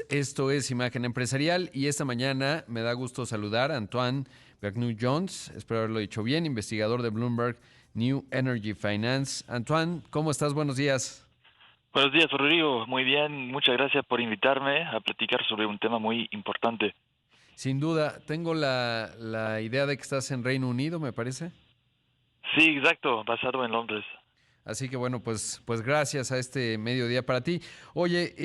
Esto es Imagen Empresarial y esta mañana me da gusto saludar a Antoine Bergnou-Jones, espero haberlo dicho bien, investigador de Bloomberg New Energy Finance. Antoine, ¿cómo estás? Buenos días. Buenos días, Rodrigo. Muy bien, muchas gracias por invitarme a platicar sobre un tema muy importante. Sin duda, tengo la idea de que estás en Reino Unido, me parece. Sí, exacto, basado en Londres. Así que bueno, pues gracias a este mediodía para ti. Oye,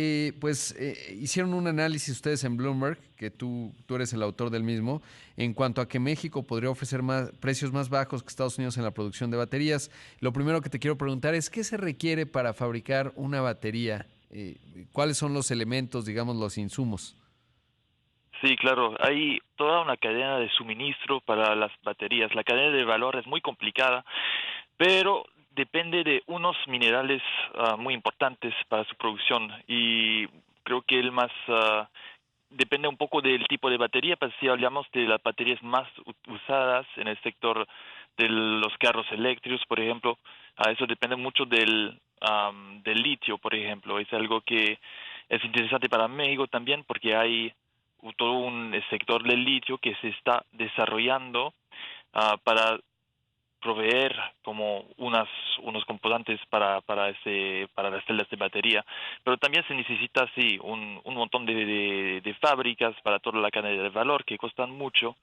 hicieron un análisis ustedes en Bloomberg, que tú eres el autor del mismo, en cuanto a que México podría ofrecer precios más bajos que Estados Unidos en la producción de baterías. Lo primero que te quiero preguntar es, ¿qué se requiere para fabricar una batería? ¿Cuáles son los elementos, digamos, los insumos? Sí, claro, hay toda una cadena de suministro para las baterías. La cadena de valor es muy complicada, pero depende de unos minerales muy importantes para su producción y creo que el más depende un poco del tipo de batería, pero si hablamos de las baterías más usadas en el sector de los carros eléctricos, por ejemplo, a eso depende mucho del litio, por ejemplo. Es algo que es interesante para México también porque hay todo un sector del litio que se está desarrollando para proveer como unos componentes para las celdas de batería, pero también se necesita sí un montón de fábricas para toda la cadena de valor que costan mucho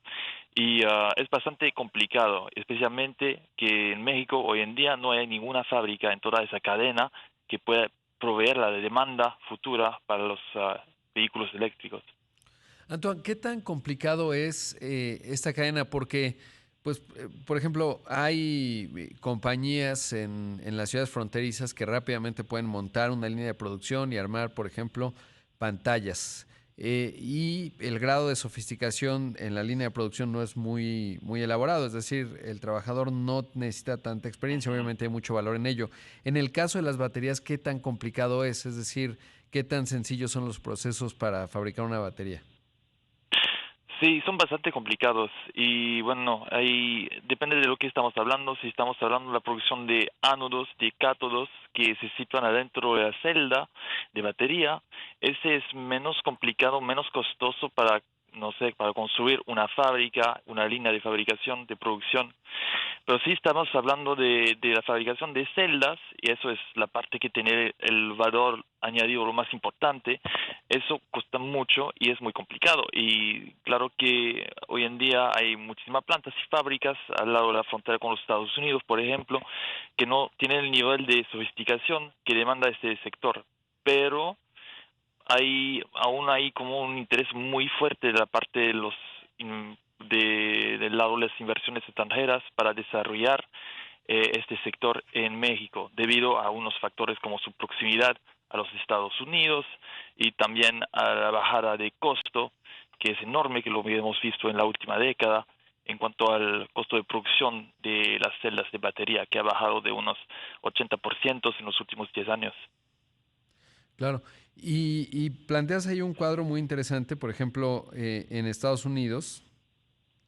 y es bastante complicado, especialmente que en México hoy en día no hay ninguna fábrica en toda esa cadena que pueda proveer la demanda futura para los vehículos eléctricos. Antoine, ¿qué tan complicado es esta cadena? Porque, por ejemplo, hay compañías en las ciudades fronterizas que rápidamente pueden montar una línea de producción y armar, por ejemplo, pantallas. Y el grado de sofisticación en la línea de producción no es muy elaborado, es decir, el trabajador no necesita tanta experiencia, Ujú. obviamente hay mucho valor en ello. En el caso de las baterías, ¿qué tan complicado es? Es decir, ¿qué tan sencillos son los procesos para fabricar una batería? Sí, son bastante complicados y bueno, ahí depende de lo que estamos hablando. Si estamos hablando de la producción de ánodos, de cátodos que se sitúan adentro de la celda de batería, ese es menos complicado, menos costoso para, no sé, para construir una fábrica, una línea de fabricación, de producción. Pero sí estamos hablando de la fabricación de celdas, y eso es la parte que tiene el valor añadido lo más importante. Eso cuesta mucho y es muy complicado. Y claro que hoy en día hay muchísimas plantas y fábricas al lado de la frontera con los Estados Unidos, por ejemplo, que no tienen el nivel de sofisticación que demanda este sector. Pero aún hay como un interés muy fuerte de la parte de del lado de las inversiones extranjeras para desarrollar este sector en México, debido a unos factores como su proximidad a los Estados Unidos y también a la bajada de costo, que es enorme, que lo hemos visto en la última década, en cuanto al costo de producción de las celdas de batería, que ha bajado de unos 80% en los últimos 10 años. Claro. Y planteas ahí un cuadro muy interesante, por ejemplo, en Estados Unidos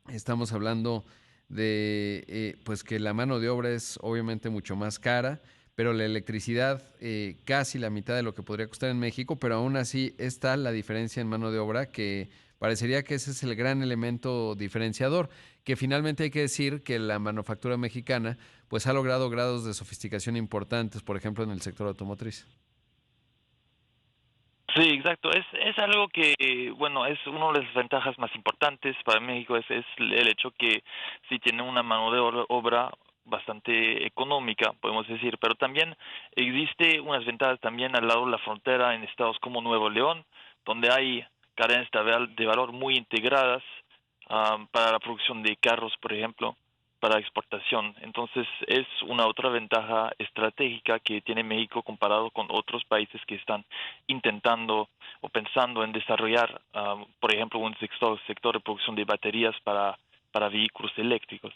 estamos hablando de pues que la mano de obra es obviamente mucho más cara, pero la electricidad casi la mitad de lo que podría costar en México, pero aún así está la diferencia en mano de obra que parecería que ese es el gran elemento diferenciador, que finalmente hay que decir que la manufactura mexicana pues ha logrado grados de sofisticación importantes, por ejemplo, en el sector automotriz. Sí, exacto. Es algo que, bueno, es una de las ventajas más importantes para México, es el hecho que sí tiene una mano de obra bastante económica, podemos decir, pero también existe unas ventajas también al lado de la frontera en estados como Nuevo León, donde hay cadenas de valor muy integradas para la producción de carros, por ejemplo, para exportación. Entonces es una otra ventaja estratégica que tiene México comparado con otros países que están intentando o pensando en desarrollar, por ejemplo, un sector de producción de baterías para vehículos eléctricos.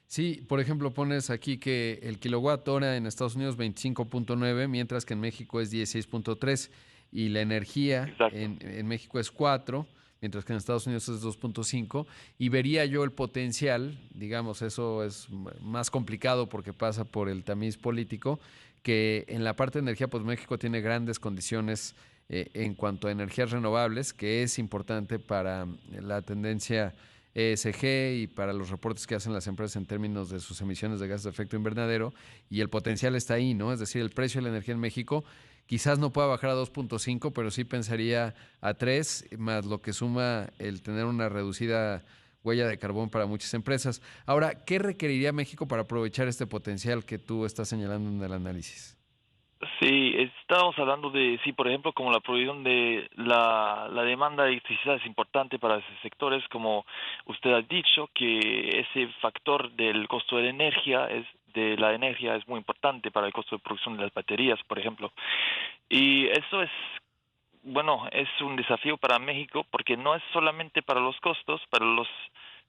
Sí, por ejemplo, pones aquí que el kilowatt hora en Estados Unidos 25.9, mientras que en México es 16.3 y la energía Exacto. en México es 4, mientras que en Estados Unidos es 2.5 y vería yo el potencial, digamos, eso es más complicado porque pasa por el tamiz político, que en la parte de energía pues México tiene grandes condiciones en cuanto a energías renovables, que es importante para la tendencia ESG y para los reportes que hacen las empresas en términos de sus emisiones de gases de efecto invernadero, y el potencial está ahí, ¿no? Es decir, el precio de la energía en México quizás no pueda bajar a 2.5, pero sí pensaría a 3, más lo que suma el tener una reducida huella de carbón para muchas empresas. Ahora, ¿qué requeriría México para aprovechar este potencial que tú estás señalando en el análisis? Sí, estábamos hablando de, sí, por ejemplo, como la provisión de la demanda de electricidad es importante para esos sectores, como usted ha dicho, que ese factor del costo de la energía es muy importante para el costo de producción de las baterías, por ejemplo. Y eso es, bueno, es un desafío para México porque no es solamente para los costos, para los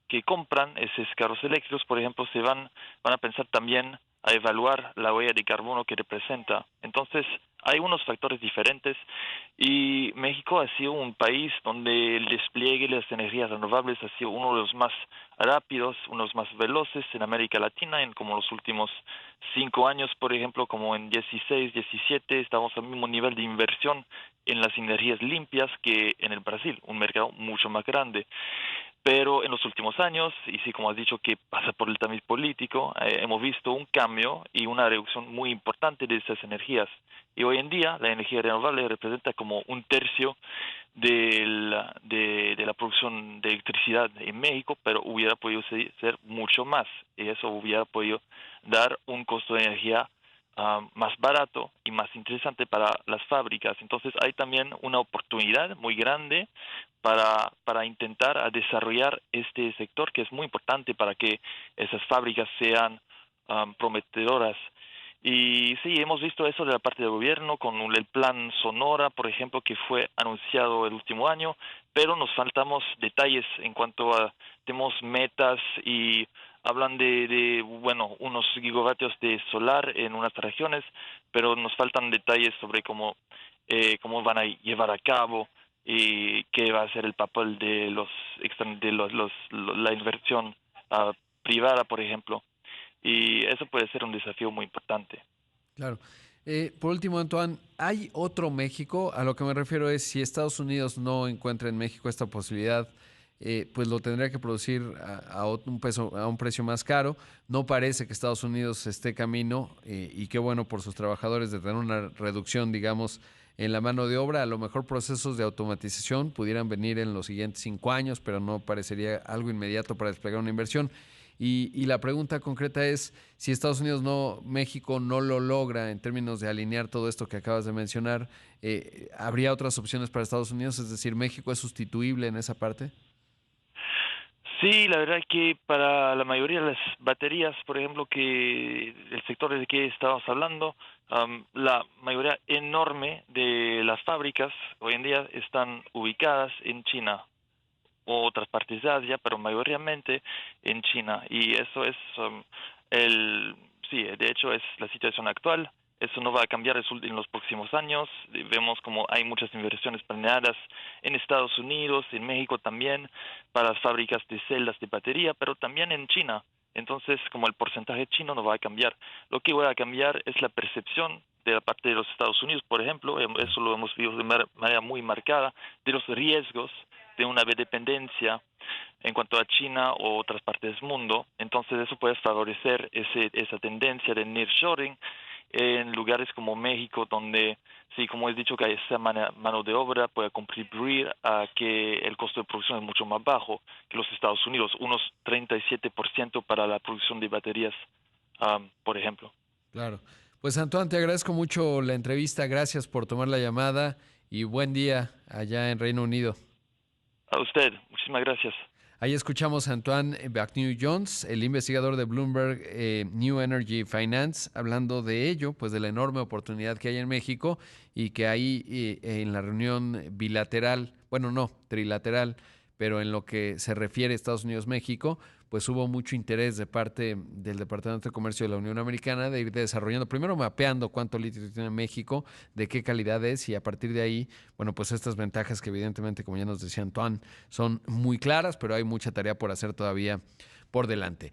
que compran esos carros eléctricos, por ejemplo, van a pensar también a evaluar la huella de carbono que representa. Entonces, hay unos factores diferentes y México ha sido un país donde el despliegue de las energías renovables ha sido uno de los más rápidos, uno de los más veloces en América Latina en como los últimos 5 años, por ejemplo, como en 16, 17, estamos al mismo nivel de inversión en las energías limpias que en el Brasil, un mercado mucho más grande. Pero en los últimos años, y sí, como has dicho, que pasa por el tamiz político, hemos visto un cambio y una reducción muy importante de esas energías. Y hoy en día la energía renovable representa como un tercio de la producción de electricidad en México, pero hubiera podido ser mucho más. Y eso hubiera podido dar un costo de energía más barato y más interesante para las fábricas. Entonces hay también una oportunidad muy grande para intentar a desarrollar este sector que es muy importante para que esas fábricas sean prometedoras. Y sí, hemos visto eso de la parte del gobierno con el plan Sonora, por ejemplo, que fue anunciado el último año, pero nos faltamos detalles en cuanto a, tenemos metas y hablan bueno, unos gigavatios de solar en unas regiones, pero nos faltan detalles sobre cómo van a llevar a cabo y qué va a ser el papel de la inversión privada, por ejemplo. Y eso puede ser un desafío muy importante. Claro. Por último, Antoine, ¿hay otro México? A lo que me refiero es, si Estados Unidos no encuentra en México esta posibilidad, pues lo tendría que producir a un precio más caro. No parece que Estados Unidos esté camino, y qué bueno por sus trabajadores de tener una reducción, digamos, en la mano de obra. A lo mejor procesos de automatización pudieran venir en los siguientes 5 años, pero no parecería algo inmediato para desplegar una inversión. Y la pregunta concreta es, si Estados Unidos no, México no lo logra en términos de alinear todo esto que acabas de mencionar, ¿habría otras opciones para Estados Unidos? Es decir, ¿México es sustituible en esa parte? Sí, la verdad que para la mayoría de las baterías, por ejemplo, que el sector del que estábamos hablando, la mayoría enorme de las fábricas hoy en día están ubicadas en China o otras partes de Asia, pero mayoritariamente en China. Y eso es sí, de hecho es la situación actual. Eso no va a cambiar en los próximos años. Vemos como hay muchas inversiones planeadas en Estados Unidos, en México también, para las fábricas de celdas de batería, pero también en China. Entonces, como el porcentaje chino no va a cambiar, lo que va a cambiar es la percepción de la parte de los Estados Unidos, por ejemplo, eso lo hemos visto de manera muy marcada, de los riesgos de una dependencia en cuanto a China o otras partes del mundo. Entonces eso puede favorecer esa tendencia de nearshoring en lugares como México, donde, sí, como he dicho, que esa mano de obra puede contribuir a que el costo de producción es mucho más bajo que los Estados Unidos, unos 37% para la producción de baterías, por ejemplo. Claro. Pues Antoine, te agradezco mucho la entrevista, gracias por tomar la llamada y buen día allá en Reino Unido. A usted, muchísimas gracias. Ahí escuchamos a Antoine Bagnew Jones, el investigador de Bloomberg New Energy Finance, hablando de ello, pues de la enorme oportunidad que hay en México y que hay en la reunión bilateral, bueno, no, trilateral, pero en lo que se refiere a Estados Unidos-México, pues hubo mucho interés de parte del Departamento de Comercio de la Unión Americana de ir desarrollando, primero mapeando cuánto litio tiene México, de qué calidad es y a partir de ahí, bueno, pues estas ventajas que evidentemente, como ya nos decía Antoine, son muy claras, pero hay mucha tarea por hacer todavía por delante.